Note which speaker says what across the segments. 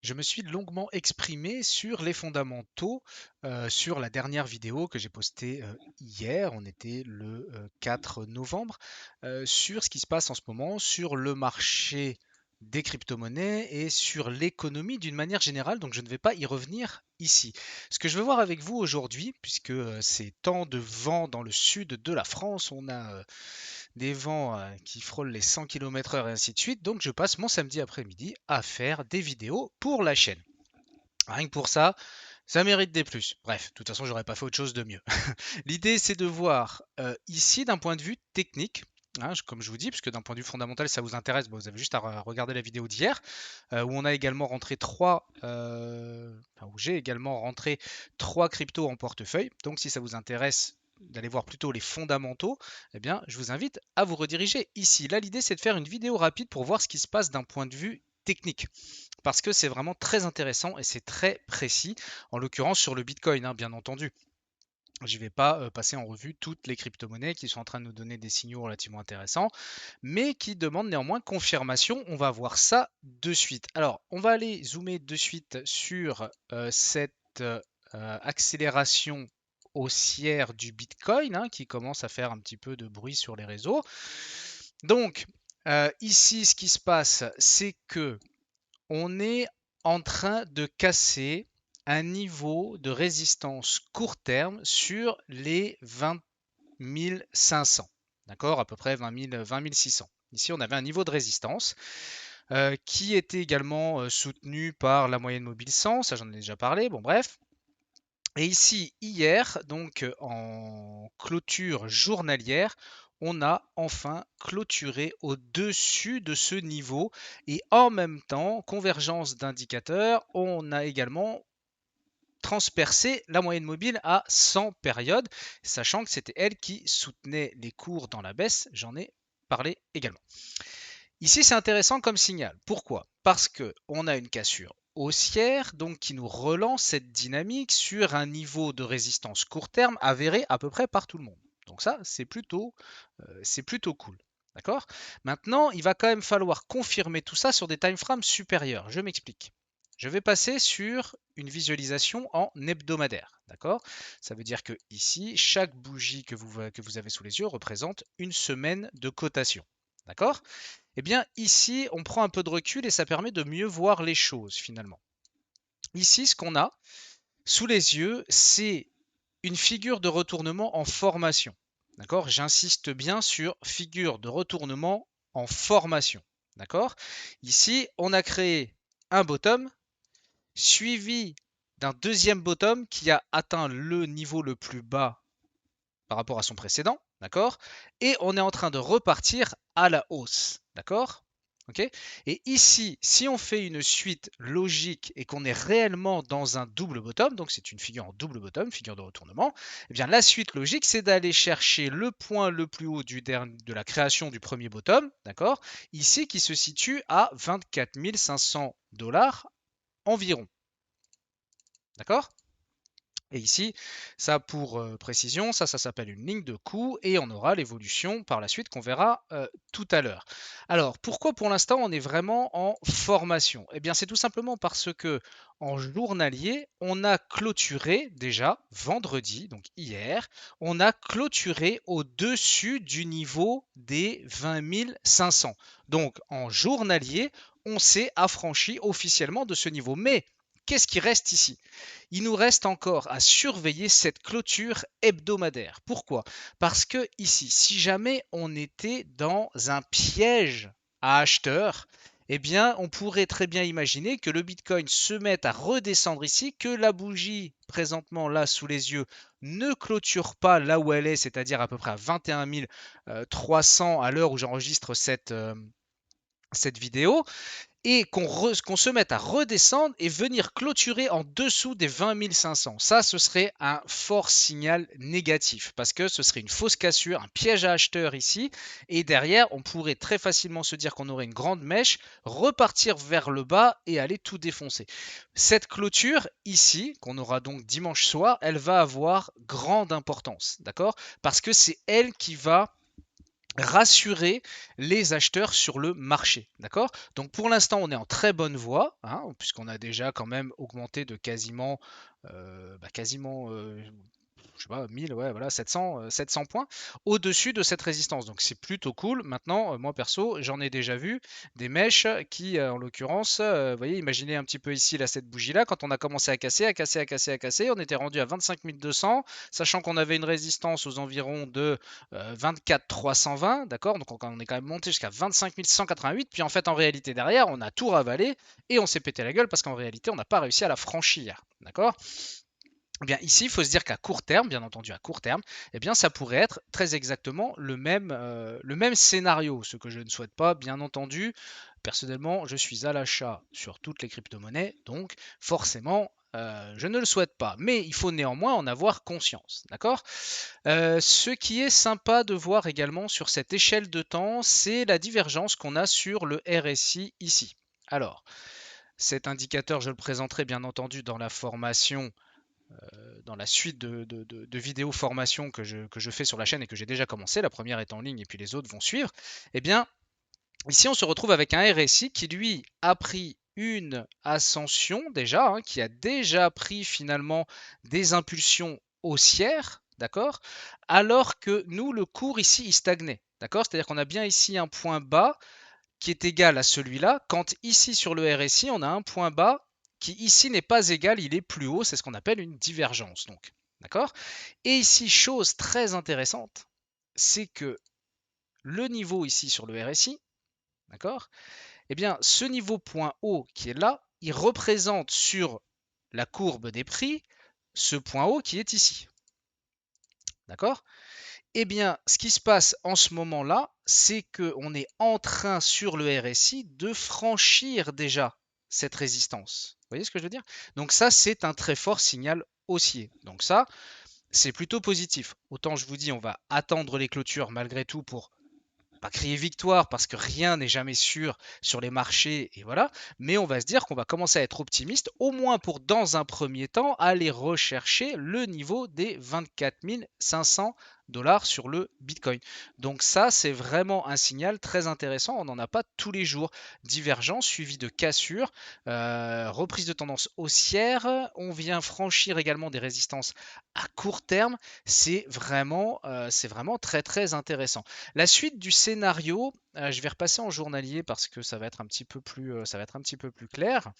Speaker 1: Je me suis longuement exprimé sur les fondamentaux sur la dernière vidéo que j'ai postée hier, on était le 4 novembre, sur ce qui se passe en ce moment sur le marché des crypto-monnaies et sur l'économie d'une manière générale, donc je ne vais pas y revenir ici. Ce que je veux voir avec vous aujourd'hui, puisque c'est temps de vent dans le sud de la France, on a des vents qui frôlent les 100 km/h et ainsi de suite. Donc je passe mon samedi après-midi à faire des vidéos pour la chaîne. Rien que pour ça, ça mérite des plus. Bref, de toute façon, j'aurais pas fait autre chose de mieux. L'idée, c'est de voir ici d'un point de vue technique. Hein, comme je vous dis, puisque d'un point de vue fondamental, ça vous intéresse, vous avez juste à regarder la vidéo d'hier, où on a également rentré où j'ai également rentré trois cryptos en portefeuille. Donc, si ça vous intéresse d'aller voir plutôt les fondamentaux, eh bien, je vous invite à vous rediriger ici. Là, l'idée, c'est de faire une vidéo rapide pour voir ce qui se passe d'un point de vue technique, parce que c'est vraiment très intéressant et c'est très précis, en l'occurrence sur le Bitcoin, hein, bien entendu. Je ne vais pas passer en revue toutes les crypto-monnaies qui sont en train de nous donner des signaux relativement intéressants, mais qui demandent néanmoins confirmation. On va voir ça de suite. Alors, on va aller zoomer de suite sur cette accélération haussière du Bitcoin, hein, qui commence à faire un petit peu de bruit sur les réseaux. Donc, ici, ce qui se passe, c'est que on est en train de casser un niveau de résistance court terme sur les 20 500. D'accord, à peu près 20 600. Ici, on avait un niveau de résistance qui était également soutenu par la moyenne mobile 100, ça j'en ai déjà parlé, bon bref. Et ici, hier, donc en clôture journalière, on a enfin clôturé au-dessus de ce niveau et en même temps, convergence d'indicateurs, on a également transpercé la moyenne mobile à 100 périodes, sachant que c'était elle qui soutenait les cours dans la baisse, j'en ai parlé également. Ici, c'est intéressant comme signal. Pourquoi? Parce qu'on a une cassure haussière, donc qui nous relance cette dynamique sur un niveau de résistance court terme avéré à peu près par tout le monde. Donc ça, c'est plutôt cool. D'accord? Maintenant, il va quand même falloir confirmer tout ça sur des time frames supérieurs. Je m'explique. Je vais passer sur une visualisation en hebdomadaire. D'accord? Ça veut dire que ici, chaque bougie que vous avez sous les yeux représente une semaine de cotation. D'accord? Eh bien, ici, on prend un peu de recul et ça permet de mieux voir les choses finalement. Ici, ce qu'on a sous les yeux, c'est une figure de retournement en formation. D'accord? J'insiste bien sur figure de retournement en formation. D'accord? Ici, on a créé un bottom suivi d'un deuxième bottom qui a atteint le niveau le plus bas par rapport à son précédent. D'accord? Et on est en train de repartir à la hausse. D'accord? Okay, et ici, si on fait une suite logique et qu'on est réellement dans un double bottom, donc c'est une figure en double bottom, figure de retournement, eh bien la suite logique, c'est d'aller chercher le point le plus haut de la création du premier bottom, d'accord, ici qui se situe à 24 500 $ environ. D'accord? Et ici, ça pour précision, ça s'appelle une ligne de coût et on aura l'évolution par la suite qu'on verra tout à l'heure. Alors, pourquoi pour l'instant on est vraiment en formation? Eh bien, c'est tout simplement parce que en journalier, on a clôturé déjà vendredi, donc hier, on a clôturé au-dessus du niveau des 20 500. Donc, en journalier, on s'est affranchi officiellement de ce niveau. Mais qu'est-ce qui reste ici? Il nous reste encore à surveiller cette clôture hebdomadaire. Pourquoi? Parce que ici, si jamais on était dans un piège à acheteurs, eh bien, on pourrait très bien imaginer que le Bitcoin se mette à redescendre ici, que la bougie présentement là sous les yeux ne clôture pas là où elle est, c'est-à-dire à peu près à 21 300 à l'heure où j'enregistre cette vidéo, et qu'on se mette à redescendre et venir clôturer en dessous des 20 500. Ça, ce serait un fort signal négatif parce que ce serait une fausse cassure, un piège à acheteurs ici. Et derrière, on pourrait très facilement se dire qu'on aurait une grande mèche, repartir vers le bas et aller tout défoncer. Cette clôture ici, qu'on aura donc dimanche soir, elle va avoir grande importance, d'accord? Parce que c'est elle qui va rassurer les acheteurs sur le marché, d'accord? Donc pour l'instant, on est en très bonne voie, hein, puisqu'on a déjà quand même augmenté de quasiment, je sais pas, 1000, ouais, voilà, 700 points au-dessus de cette résistance. Donc c'est plutôt cool. Maintenant, moi perso, j'en ai déjà vu des mèches qui, en l'occurrence, vous voyez, imaginez un petit peu ici là, cette bougie-là, quand on a commencé à casser, on était rendu à 25 200, sachant qu'on avait une résistance aux environs de 24 320, d'accord? Donc on est quand même monté jusqu'à 25 188, puis en fait, en réalité, derrière, on a tout ravalé et on s'est pété la gueule parce qu'en réalité, on n'a pas réussi à la franchir, d'accord? Eh bien, ici, il faut se dire qu'à court terme, bien entendu à court terme, eh bien, ça pourrait être très exactement le même scénario, ce que je ne souhaite pas, bien entendu. Personnellement, je suis à l'achat sur toutes les crypto-monnaies, donc forcément, je ne le souhaite pas. Mais il faut néanmoins en avoir conscience, d'accord? Ce qui est sympa de voir également sur cette échelle de temps, c'est la divergence qu'on a sur le RSI ici. Alors, cet indicateur, je le présenterai bien entendu dans la formation dans la suite de vidéos formation que je fais sur la chaîne et que j'ai déjà commencé, la première est en ligne et puis les autres vont suivre, eh bien, ici on se retrouve avec un RSI qui lui a pris une ascension déjà, hein, qui a déjà pris finalement des impulsions haussières, d'accord, alors que nous, le cours ici, il stagnait, d'accord, c'est-à-dire qu'on a bien ici un point bas qui est égal à celui-là, quand ici sur le RSI, on a un point bas qui ici n'est pas égal, il est plus haut, c'est ce qu'on appelle une divergence. Donc, d'accord? Et ici, chose très intéressante, c'est que le niveau ici sur le RSI, d'accord? Eh bien, ce niveau point haut qui est là, il représente sur la courbe des prix ce point haut qui est ici. D'accord? Eh bien, ce qui se passe en ce moment-là, c'est qu'on est en train sur le RSI de franchir déjà cette résistance. Vous voyez ce que je veux dire? Donc ça, c'est un très fort signal haussier. Donc ça, c'est plutôt positif. Autant je vous dis, on va attendre les clôtures malgré tout pour pas crier victoire parce que rien n'est jamais sûr sur les marchés et voilà, mais on va se dire qu'on va commencer à être optimiste, au moins pour dans un premier temps aller rechercher le niveau des 24 500 dollars sur le Bitcoin. Donc ça, c'est vraiment un signal très intéressant. On n'en a pas tous les jours. Divergence suivie de cassure, reprise de tendance haussière. On vient franchir également des résistances à court terme. C'est vraiment très très intéressant. La suite du scénario, je vais repasser en journalier parce que ça va être un petit peu plus clair.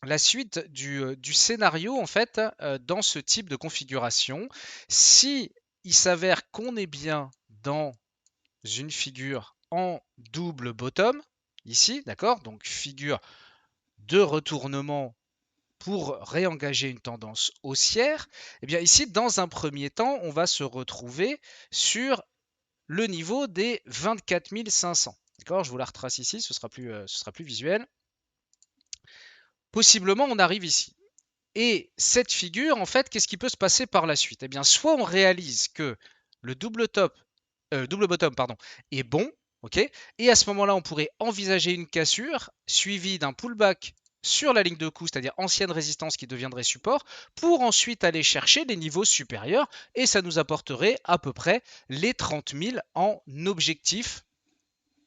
Speaker 1: La suite du scénario, en fait, dans ce type de configuration, si il s'avère qu'on est bien dans une figure en double bottom, ici, d'accord? Donc figure de retournement pour réengager une tendance haussière, eh bien ici, dans un premier temps, on va se retrouver sur le niveau des 24 500. D'accord, je vous la retrace ici, ce sera plus visuel. Possiblement, on arrive ici. Et cette figure, en fait, qu'est-ce qui peut se passer par la suite? Eh bien, soit on réalise que le double bottom, pardon, est bon, ok, et à ce moment-là, on pourrait envisager une cassure suivie d'un pullback sur la ligne de coup, c'est-à-dire ancienne résistance qui deviendrait support, pour ensuite aller chercher les niveaux supérieurs, et ça nous apporterait à peu près les 30 000 en objectif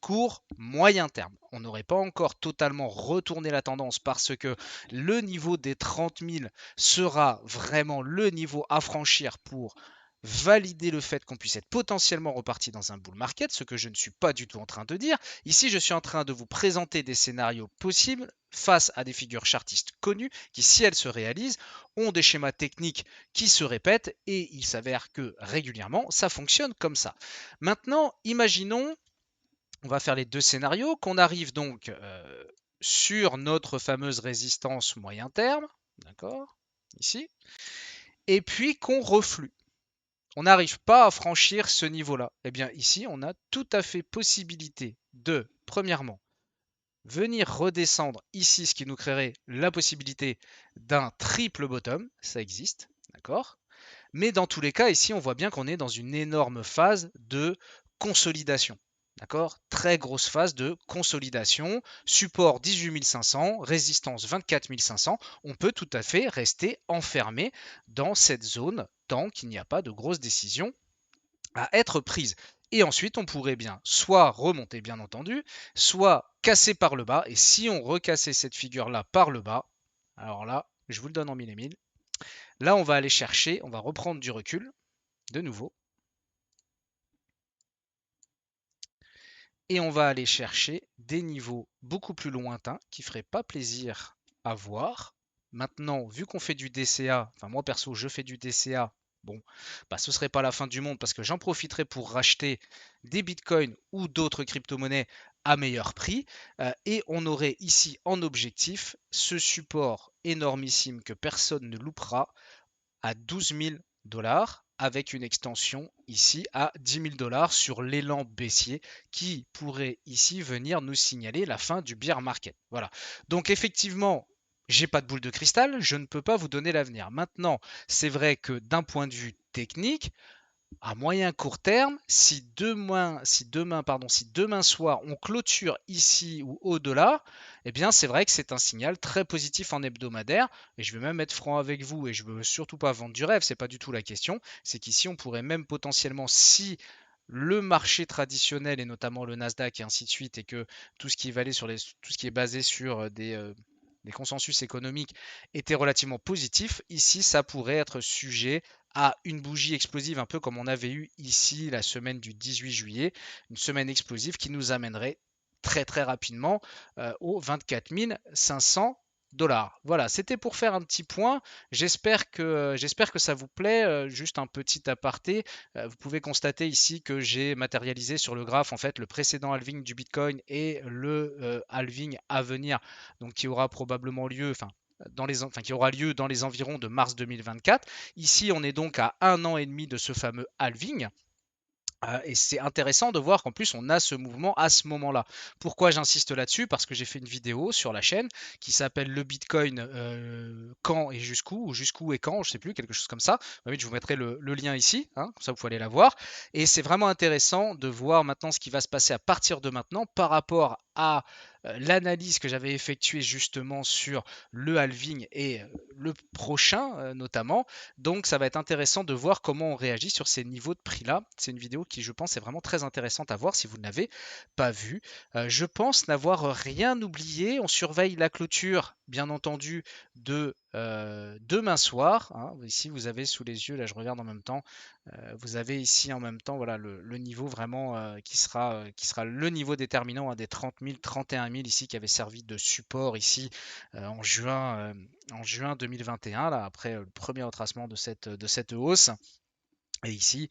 Speaker 1: court moyen terme. On n'aurait pas encore totalement retourné la tendance parce que le niveau des 30 000 sera vraiment le niveau à franchir pour valider le fait qu'on puisse être potentiellement reparti dans un bull market, ce que je ne suis pas du tout en train de dire. Ici, je suis en train de vous présenter des scénarios possibles face à des figures chartistes connues qui, si elles se réalisent, ont des schémas techniques qui se répètent et il s'avère que régulièrement, ça fonctionne comme ça. Maintenant, imaginons on va faire les deux scénarios, qu'on arrive donc sur notre fameuse résistance moyen terme, d'accord, ici, et puis qu'on reflue. On n'arrive pas à franchir ce niveau-là. Eh bien ici, on a tout à fait possibilité de, premièrement, venir redescendre ici, ce qui nous créerait la possibilité d'un triple bottom, ça existe, d'accord. Mais dans tous les cas, ici, on voit bien qu'on est dans une énorme phase de consolidation. D'accord? Très grosse phase de consolidation. Support 18 500, résistance 24 500. On peut tout à fait rester enfermé dans cette zone tant qu'il n'y a pas de grosses décisions à être prises. Et ensuite, on pourrait bien soit remonter, bien entendu, soit casser par le bas. Et si on recassait cette figure-là par le bas, alors là, je vous le donne en mille et mille. Là, on va aller chercher, on va reprendre du recul, de nouveau. Et on va aller chercher des niveaux beaucoup plus lointains qui ne feraient pas plaisir à voir. Maintenant, vu qu'on fait du DCA, enfin moi perso, je fais du DCA, bon, bah ce serait pas la fin du monde parce que j'en profiterai pour racheter des bitcoins ou d'autres crypto-monnaies à meilleur prix. Et on aurait ici en objectif ce support énormissime que personne ne loupera à 12 000 dollars avec une extension ici à 10 000 dollars sur l'élan baissier qui pourrait ici venir nous signaler la fin du bear market. Voilà. Donc effectivement, j'ai pas de boule de cristal, je ne peux pas vous donner l'avenir. Maintenant, c'est vrai que d'un point de vue technique, à moyen court terme, si demain soir on clôture ici ou au-delà, eh bien c'est vrai que c'est un signal très positif en hebdomadaire. Et je vais même être franc avec vous et je veux surtout pas vendre du rêve, c'est pas du tout la question. C'est qu'ici on pourrait même potentiellement, si le marché traditionnel et notamment le Nasdaq et ainsi de suite, et que tout ce qui est tout ce qui est basé sur des consensus économiques était relativement positif, ici ça pourrait être sujet à une bougie explosive, un peu comme on avait eu ici la semaine du 18 juillet, une semaine explosive qui nous amènerait très très rapidement aux 24 500 dollars. Voilà, c'était pour faire un petit point. J'espère que ça vous plaît. Juste un petit aparté. Vous pouvez constater ici que j'ai matérialisé sur le graphe en fait le précédent halving du Bitcoin et le halving à venir, donc qui aura probablement lieu, qui aura lieu dans les environs de mars 2024. Ici, on est donc à 1 an et demi de ce fameux halving. Et c'est intéressant de voir qu'en plus on a ce mouvement à ce moment-là. Pourquoi j'insiste là-dessus? Parce que j'ai fait une vidéo sur la chaîne qui s'appelle le Bitcoin quand et jusqu'où, ou jusqu'où et quand, je sais plus, quelque chose comme ça. Je vous mettrai le lien ici, hein, comme ça vous pouvez aller la voir. Et c'est vraiment intéressant de voir maintenant ce qui va se passer à partir de maintenant par rapport à l'analyse que j'avais effectuée justement sur le halving et le prochain notamment. Donc ça va être intéressant de voir comment on réagit sur ces niveaux de prix-là. C'est une vidéo qui, je pense, est vraiment très intéressante à voir si vous ne l'avez pas vue. Je pense n'avoir rien oublié. On surveille la clôture, bien entendu, de demain soir, hein. Ici, vous avez sous les yeux, là je regarde en même temps, vous avez ici en même temps voilà, le niveau vraiment qui sera le niveau déterminant, hein, des 30 000, 31 000 ici qui avait servi de support ici en juin 2021, là, après le premier retracement de cette hausse. Et ici,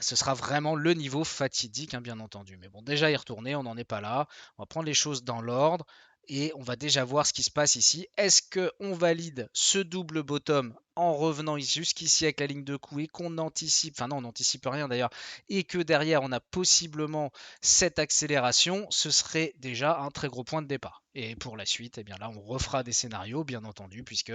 Speaker 1: ce sera vraiment le niveau fatidique, hein, bien entendu. Mais bon, déjà y retourner, on n'en est pas là. On va prendre les choses dans l'ordre et on va déjà voir ce qui se passe ici. Est-ce qu'on valide ce double bottom en revenant jusqu'ici avec la ligne de coup et qu'on anticipe, enfin non, on n'anticipe rien d'ailleurs, et que derrière on a possiblement cette accélération, ce serait déjà un très gros point de départ. Et pour la suite, eh bien là, on refera des scénarios, bien entendu, puisque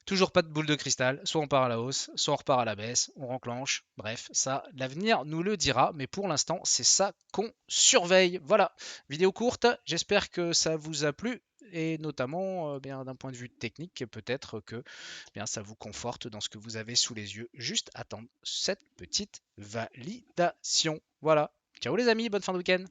Speaker 1: toujours pas de boule de cristal, soit on part à la hausse, soit on repart à la baisse, on renclenche. Bref, ça, l'avenir nous le dira, mais pour l'instant, c'est ça qu'on surveille. Voilà, vidéo courte, j'espère que ça vous a plu, et notamment bien d'un point de vue technique, peut-être que bien, ça vous conforte dans ce que vous avez sous les yeux. Juste attendre cette petite validation. Voilà, ciao les amis, bonne fin de week-end.